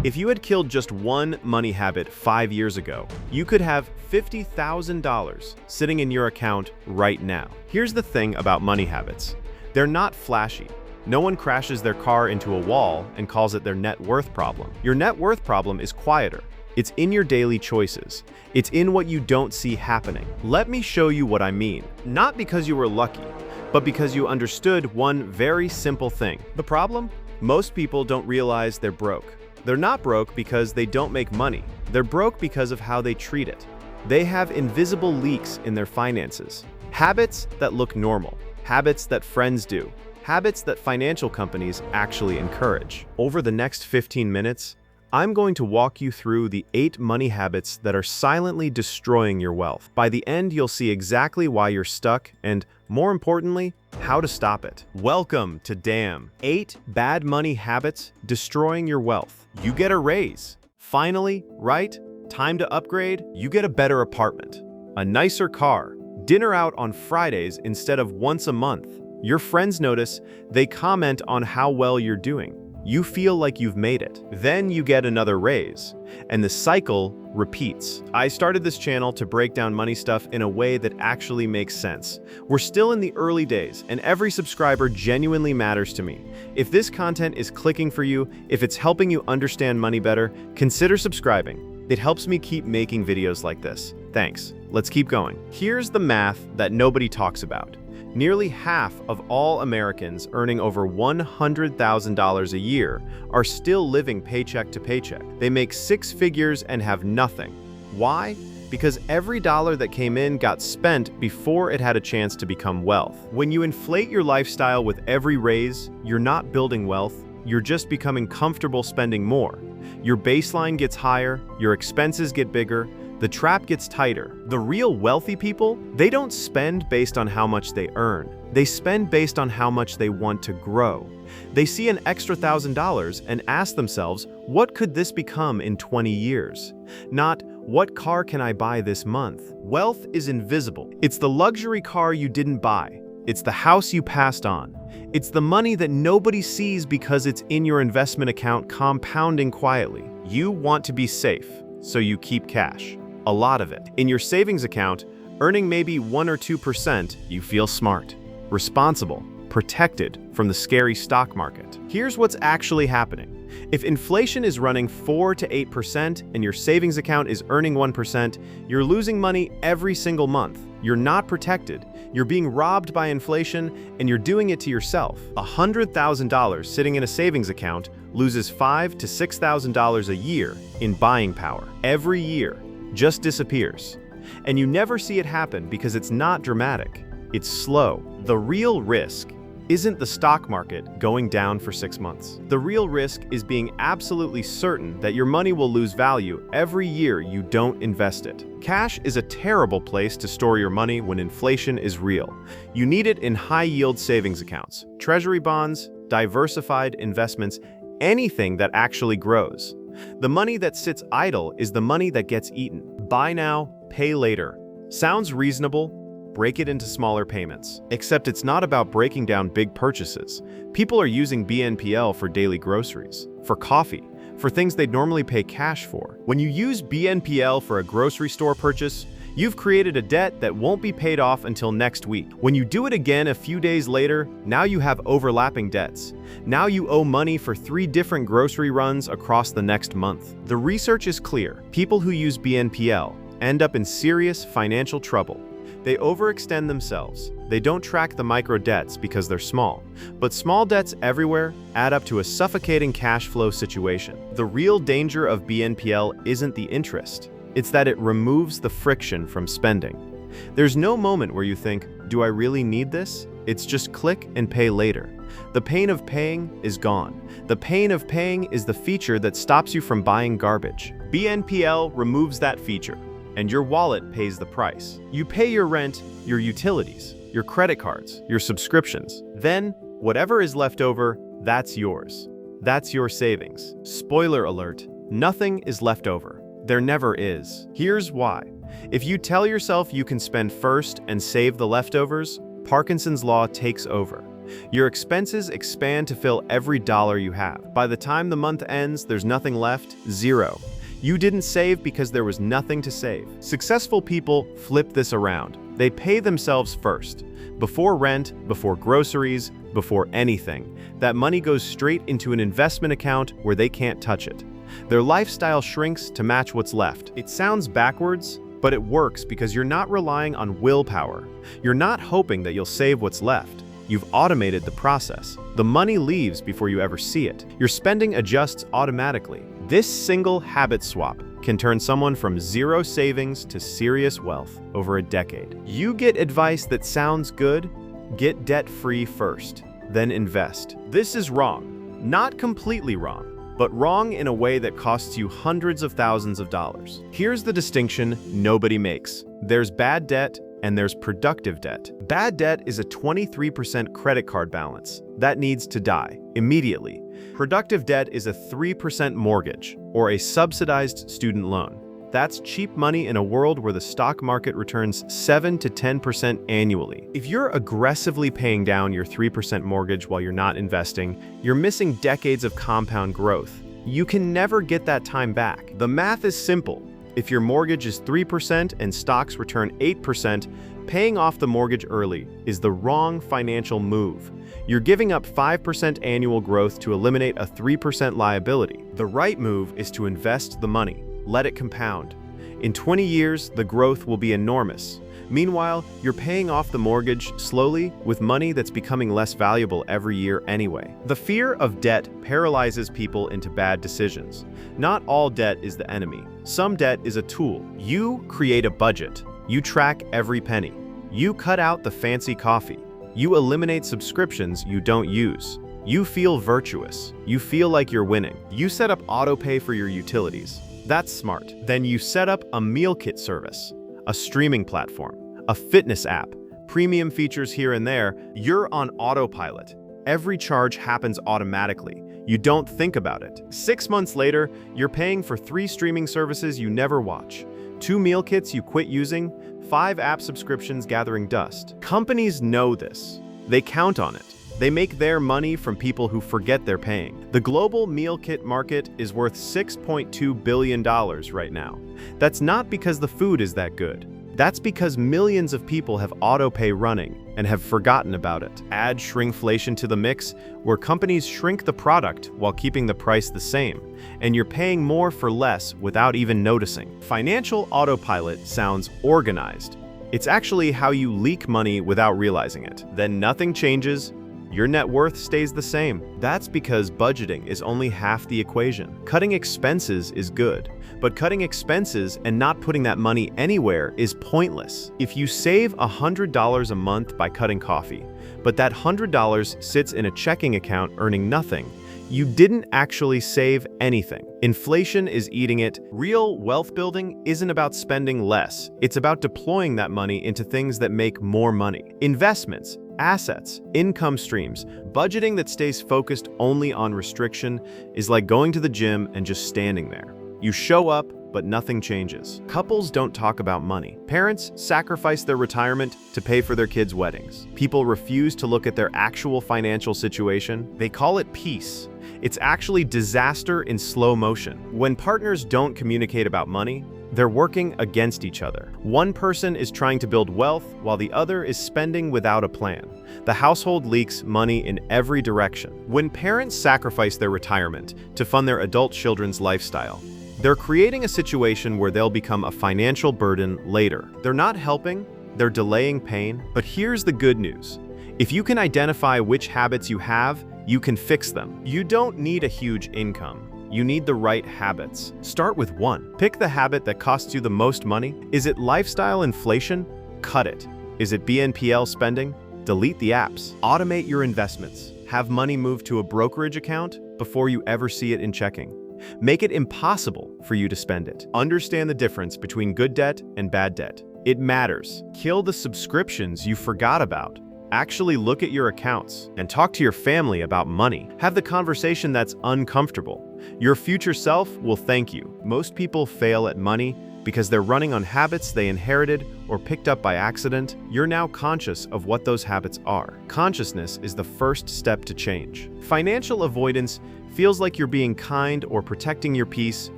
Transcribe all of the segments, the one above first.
If you had killed just one money habit 5 years ago, you could have $50,000 sitting in your account right now. Here's the thing about money habits. They're not flashy. No one crashes their car into a wall and calls it their net worth problem. Your net worth problem is quieter. It's in your daily choices. It's in what you don't see happening. Let me show you what I mean. Not because you were lucky, but because you understood one very simple thing. The problem? Most people don't realize they're broke. They're not broke because they don't make money. They're broke because of how they treat it. They have invisible leaks in their finances. Habits that look normal. Habits that friends do. Habits that financial companies actually encourage. Over the next 15 minutes, I'm going to walk you through the 8 money habits that are silently destroying your wealth. By the end, you'll see exactly why you're stuck and, more importantly, how to stop it. Welcome to DAM. 8 bad money habits destroying your wealth. You get a raise. Finally, right? Time to upgrade. You get a better apartment, a nicer car, dinner out on Fridays instead of once a month. Your friends notice, they comment on how well you're doing. You feel like you've made it. Then you get another raise, and the cycle repeats. I started this channel to break down money stuff in a way that actually makes sense. We're still in the early days, and every subscriber genuinely matters to me. If this content is clicking for you, if it's helping you understand money better, consider subscribing. It helps me keep making videos like this. Thanks. Let's keep going. Here's the math that nobody talks about. Nearly half of all Americans earning over $100,000 a year are still living paycheck to paycheck. They make 6 figures and have nothing. Why? Because every dollar that came in got spent before it had a chance to become wealth. When you inflate your lifestyle with every raise, you're not building wealth, you're just becoming comfortable spending more. Your baseline gets higher, your expenses get bigger, the trap gets tighter. The real wealthy people, they don't spend based on how much they earn. They spend based on how much they want to grow. They see an extra $1,000 and ask themselves, what could this become in 20 years? Not, what car can I buy this month? Wealth is invisible. It's the luxury car you didn't buy. It's the house you passed on. It's the money that nobody sees because it's in your investment account compounding quietly. You want to be safe, so you keep cash. A lot of it. In your savings account, earning maybe 1 or 2%, you feel smart, responsible, protected from the scary stock market. Here's what's actually happening. If inflation is running 4 to 8% and your savings account is earning 1%, you're losing money every single month. You're not protected. You're being robbed by inflation, and you're doing it to yourself. $100,000 sitting in a savings account loses $5,000 to $6,000 a year in buying power. Every year. Just disappears. And you never see it happen because it's not dramatic. It's slow. The real risk isn't the stock market going down for 6 months. The real risk is being absolutely certain that your money will lose value every year you don't invest it. Cash is a terrible place to store your money when inflation is real. You need it in high-yield savings accounts, treasury bonds, diversified investments, anything that actually grows. The money that sits idle is the money that gets eaten. Buy now, pay later. Sounds reasonable? Break it into smaller payments. Except it's not about breaking down big purchases. People are using BNPL for daily groceries, for coffee, for things they'd normally pay cash for. When you use BNPL for a grocery store purchase, you've created a debt that won't be paid off until next week. When you do it again a few days later, now you have overlapping debts. Now you owe money for 3 different grocery runs across the next month. The research is clear. People who use BNPL end up in serious financial trouble. They overextend themselves. They don't track the micro debts because they're small. But small debts everywhere add up to a suffocating cash flow situation. The real danger of BNPL isn't the interest. It's that it removes the friction from spending. There's no moment where you think, do I really need this? It's just click and pay later. The pain of paying is gone. The pain of paying is the feature that stops you from buying garbage. BNPL removes that feature, and your wallet pays the price. You pay your rent, your utilities, your credit cards, your subscriptions. Then, whatever is left over, that's yours. That's your savings. Spoiler alert, nothing is left over. There never is. Here's why. If you tell yourself you can spend first and save the leftovers, Parkinson's law takes over. Your expenses expand to fill every dollar you have. By the time the month ends, there's nothing left, zero. You didn't save because there was nothing to save. Successful people flip this around. They pay themselves first. Before rent, before groceries, before anything. That money goes straight into an investment account where they can't touch it. Their lifestyle shrinks to match what's left. It sounds backwards, but it works because you're not relying on willpower. You're not hoping that you'll save what's left. You've automated the process. The money leaves before you ever see it. Your spending adjusts automatically. This single habit swap can turn someone from zero savings to serious wealth over a decade. You get advice that sounds good? Get debt-free first, then invest. This is wrong. Not completely wrong, but wrong in a way that costs you hundreds of thousands of dollars. Here's the distinction nobody makes. There's bad debt and there's productive debt. Bad debt is a 23% credit card balance. That needs to die immediately. Productive debt is a 3% mortgage or a subsidized student loan. That's cheap money in a world where the stock market returns 7 to 10% annually. If you're aggressively paying down your 3% mortgage while you're not investing, you're missing decades of compound growth. You can never get that time back. The math is simple. If your mortgage is 3% and stocks return 8%, paying off the mortgage early is the wrong financial move. You're giving up 5% annual growth to eliminate a 3% liability. The right move is to invest the money. Let it compound. In 20 years, the growth will be enormous. Meanwhile, you're paying off the mortgage slowly with money that's becoming less valuable every year anyway. The fear of debt paralyzes people into bad decisions. Not all debt is the enemy. Some debt is a tool. You create a budget. You track every penny. You cut out the fancy coffee. You eliminate subscriptions you don't use. You feel virtuous. You feel like you're winning. You set up autopay for your utilities. That's smart. Then you set up a meal kit service, a streaming platform, a fitness app, premium features here and there. You're on autopilot. Every charge happens automatically. You don't think about it. 6 months later, you're paying for 3 streaming services you never watch, 2 meal kits you quit using, 5 app subscriptions gathering dust. Companies know this. They count on it. They make their money from people who forget they're paying. The global meal kit market is worth $6.2 billion right now. That's not because the food is that good. That's because millions of people have autopay running and have forgotten about it. Add shrinkflation to the mix, where companies shrink the product while keeping the price the same, and you're paying more for less without even noticing. Financial autopilot sounds organized. It's actually how you leak money without realizing it. Then nothing changes. Your net worth stays the same. That's because budgeting is only half the equation. Cutting expenses is good, but cutting expenses and not putting that money anywhere is pointless. If you save $100 a month by cutting coffee, but that $100 sits in a checking account earning nothing, you didn't actually save anything. Inflation is eating it. Real wealth building isn't about spending less. It's about deploying that money into things that make more money. Investments, assets, income streams. Budgeting that stays focused only on restriction is like going to the gym and just standing there. You show up, but nothing changes. Couples don't talk about money. Parents sacrifice their retirement to pay for their kids' weddings. People refuse to look at their actual financial situation. They call it peace. It's actually disaster in slow motion. When partners don't communicate about money, they're working against each other. One person is trying to build wealth while the other is spending without a plan. The household leaks money in every direction. When parents sacrifice their retirement to fund their adult children's lifestyle, they're creating a situation where they'll become a financial burden later. They're not helping, they're delaying pain. But here's the good news. If you can identify which habits you have, you can fix them. You don't need a huge income. You need the right habits. Start with one. Pick the habit that costs you the most money. Is it lifestyle inflation? Cut it. Is it BNPL spending? Delete the apps. Automate your investments. Have money moved to a brokerage account before you ever see it in checking. Make it impossible for you to spend it. Understand the difference between good debt and bad debt. It matters. Kill the subscriptions you forgot about. Actually look at your accounts and talk to your family about money. Have the conversation that's uncomfortable. Your future self will thank you. Most people fail at money because they're running on habits they inherited or picked up by accident. You're now conscious of what those habits are. Consciousness is the first step to change. Financial avoidance feels like you're being kind or protecting your peace.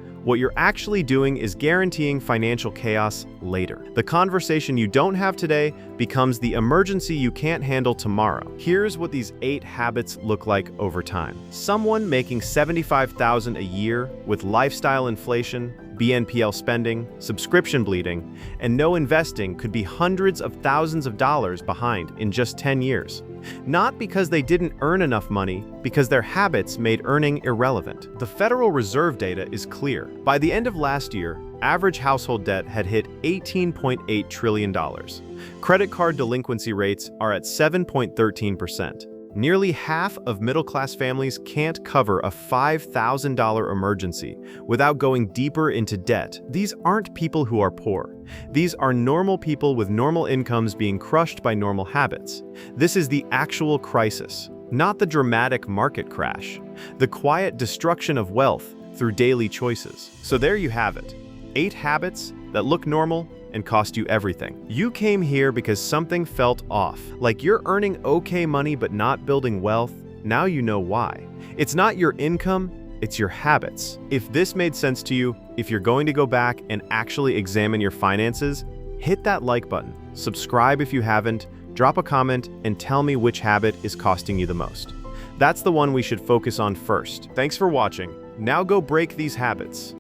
What you're actually doing is guaranteeing financial chaos later. The conversation you don't have today becomes the emergency you can't handle tomorrow. Here's what these 8 habits look like over time. Someone making $75,000 a year with lifestyle inflation, BNPL spending, subscription bleeding, and no investing could be hundreds of thousands of dollars behind in just 10 years. Not because they didn't earn enough money, because their habits made earning irrelevant. The Federal Reserve data is clear. By the end of last year, average household debt had hit $18.8 trillion. Credit card delinquency rates are at 7.13%. Nearly half of middle-class families can't cover a $5,000 emergency without going deeper into debt. These aren't people who are poor. These are normal people with normal incomes being crushed by normal habits. This is the actual crisis, not the dramatic market crash. The quiet destruction of wealth through daily choices. So there you have it. 8 habits that look normal and cost you everything. You came here because something felt off, like you're earning okay money but not building wealth. Now you know why. It's not your income, it's your habits. If this made sense to you, if you're going to go back and actually examine your finances, hit that like button, subscribe if you haven't, drop a comment, and tell me which habit is costing you the most. That's the one we should focus on first. Thanks for watching. Now go break these habits.